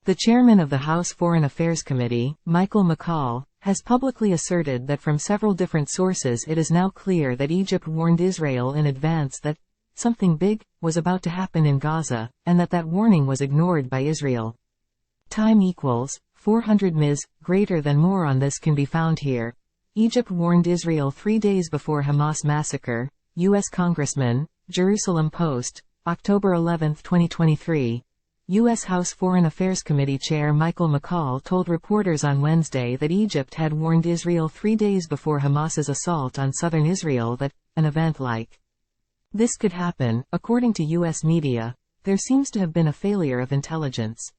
The chairman of the House Foreign Affairs Committee, McCaul, has publicly asserted that from several different sources it is now clear that Egypt warned Israel in advance that something big was about to happen in Gaza, and that warning was ignored by Israel. Time equals 400 ms. Greater than more on this can be found here. Egypt warned Israel 3 days before Hamas massacre. U.S. Congressman, Jerusalem Post, October 11, 2023. U.S. House Foreign Affairs Committee Chair McCaul told reporters on Wednesday that Egypt had warned Israel 3 days before Hamas's assault on southern Israel that an event like this could happen. According to U.S. media, there seems to have been a failure of intelligence.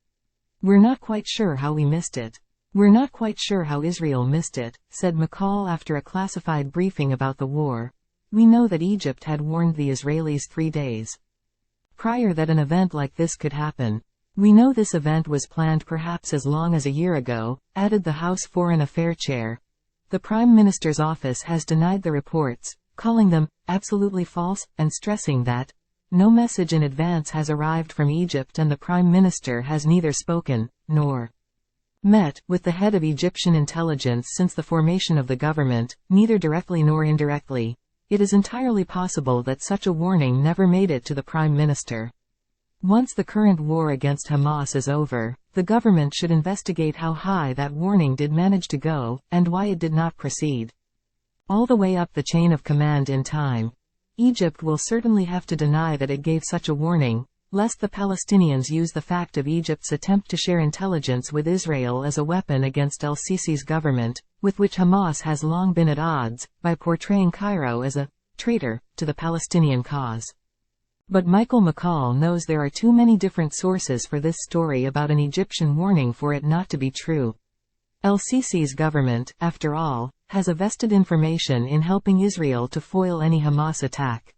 "We're not quite sure how we missed it. We're not quite sure how Israel missed it," said McCaul after a classified briefing about the war. "We know that Egypt had warned the Israelis 3 days prior that an event like this could happen. We know this event was planned perhaps as long as a year ago," added the House Foreign Affairs Chair. The Prime Minister's office has denied the reports, calling them absolutely false, and stressing that no message in advance has arrived from Egypt and the Prime Minister has neither spoken, nor met, with the head of Egyptian intelligence since the formation of the government, neither directly nor indirectly. It is entirely possible that such a warning never made it to the Prime Minister. Once the current war against Hamas is over, the government should investigate how high that warning did manage to go, and why it did not proceed all the way up the chain of command in time. Egypt will certainly have to deny that it gave such a warning, lest the Palestinians use the fact of Egypt's attempt to share intelligence with Israel as a weapon against el-Sisi's government, with which Hamas has long been at odds, by portraying Cairo as a traitor to the Palestinian cause. But McCaul knows there are too many different sources for this story about an Egyptian warning for it not to be true. El-Sisi's government, after all, has a vested information in helping Israel to foil any Hamas attack.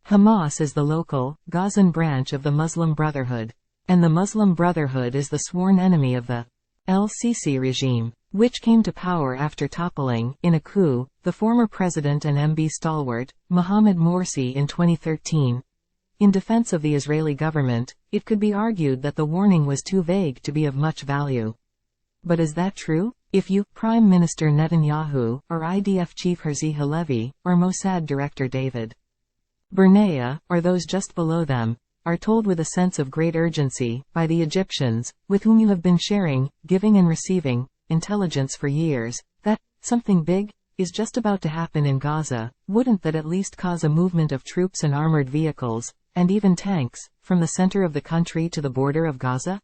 Hamas is the local, Gazan branch of the Muslim Brotherhood, and the Muslim Brotherhood is the sworn enemy of the el-Sisi regime, which came to power after toppling, in a coup, the former president and MB stalwart, Mohamed Morsi in 2013. In defense of the Israeli government, it could be argued that the warning was too vague to be of much value. But is that true? If you, Prime Minister Netanyahu, or IDF Chief Herzi Halevi, or Mossad Director David Barnea, or those just below them, are told with a sense of great urgency, by the Egyptians, with whom you have been sharing, giving and receiving, intelligence for years, that something big is just about to happen in Gaza, wouldn't that at least cause a movement of troops and armored vehicles, and even tanks, from the center of the country to the border of Gaza?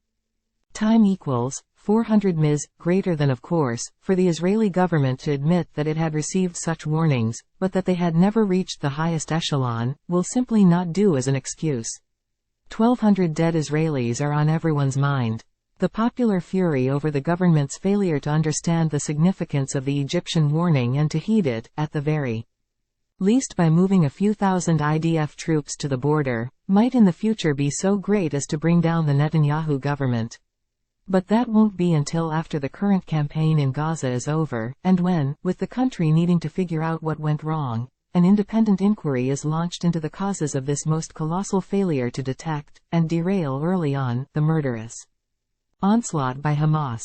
Time equals 400 ms. Greater than, of course, for the Israeli government to admit that it had received such warnings, but that they had never reached the highest echelon, will simply not do as an excuse. 1,200 dead Israelis are on everyone's mind. The popular fury over the government's failure to understand the significance of the Egyptian warning and to heed it, at the very least by moving a few thousand IDF troops to the border, might in the future be so great as to bring down the Netanyahu government. But that won't be until after the current campaign in Gaza is over, and when, with the country needing to figure out what went wrong, an independent inquiry is launched into the causes of this most colossal failure to detect, and derail early on, the murderous onslaught by Hamas.